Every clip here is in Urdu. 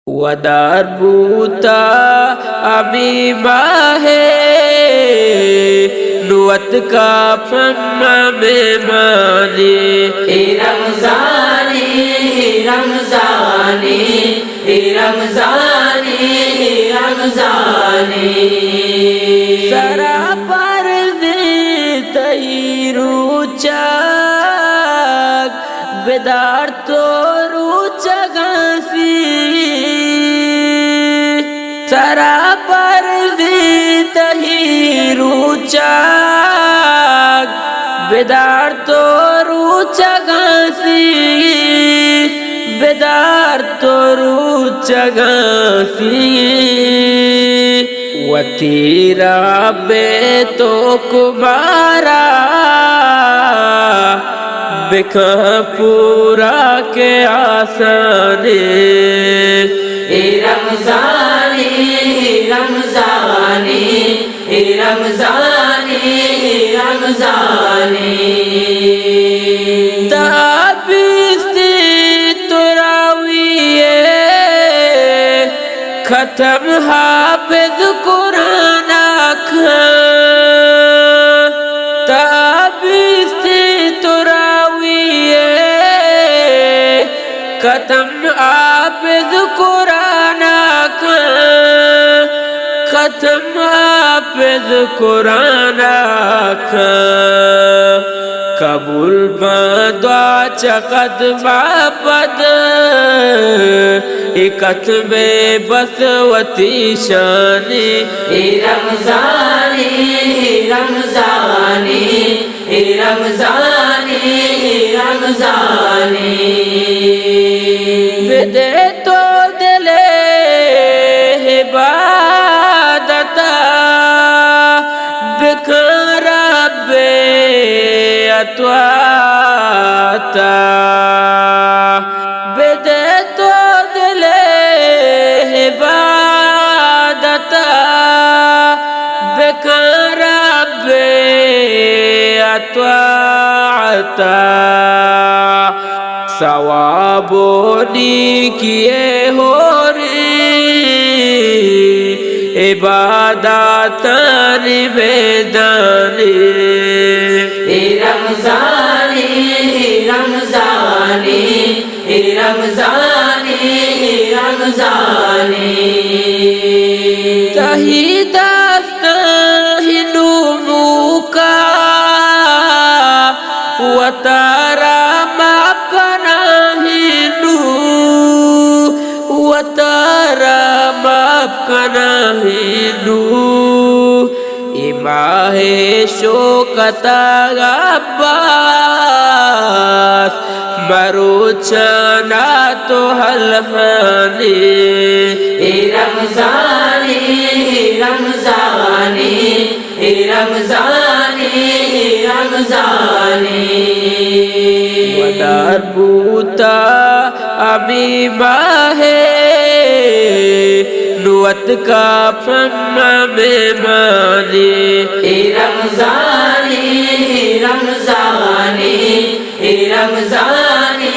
ودار بوتا ابھی باہے نوت کا پھما میں مانے رمضانی رمضانی رمضانی رمضانی سرا پر تئی روچک بیدار تو روچک سرا پر تئی روچک بیدار تو روچک بیدار تو روچک و تیرا بے تو کمارا بکھا پورا کے آسانے رمضانی رمضانی رمضانی رمضانی تابستی تراویے ختم حافظ قرآن تابستی تراویے ختم حافظ قرآن ختم حافظ قرآن قبول دعا چقد بابد اکت میں بسوتی شانی رمضانی رمضانی رمضانی رمضانی بدے تو دلے عبادتا بکھر رب اتواتا بدے تو دلے عبادتا بکھر رب اتواتا ثوابونی کیے ہو عبادات میدانی رمضانی رمضانی رمضانی رمضانی تہی داستان نمو کا و تارا ماپ کنا ہندو و تارا ماپ کنا ہندو ماہ شوکتا عباس مرو چانا تو حلحانی رمضانی رمضانی رمضانی رمضانی ودار بوتا ابھی باہے نوت کا پھما میں مانے رمضانی رمضانی رمضانی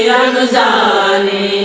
رمضانی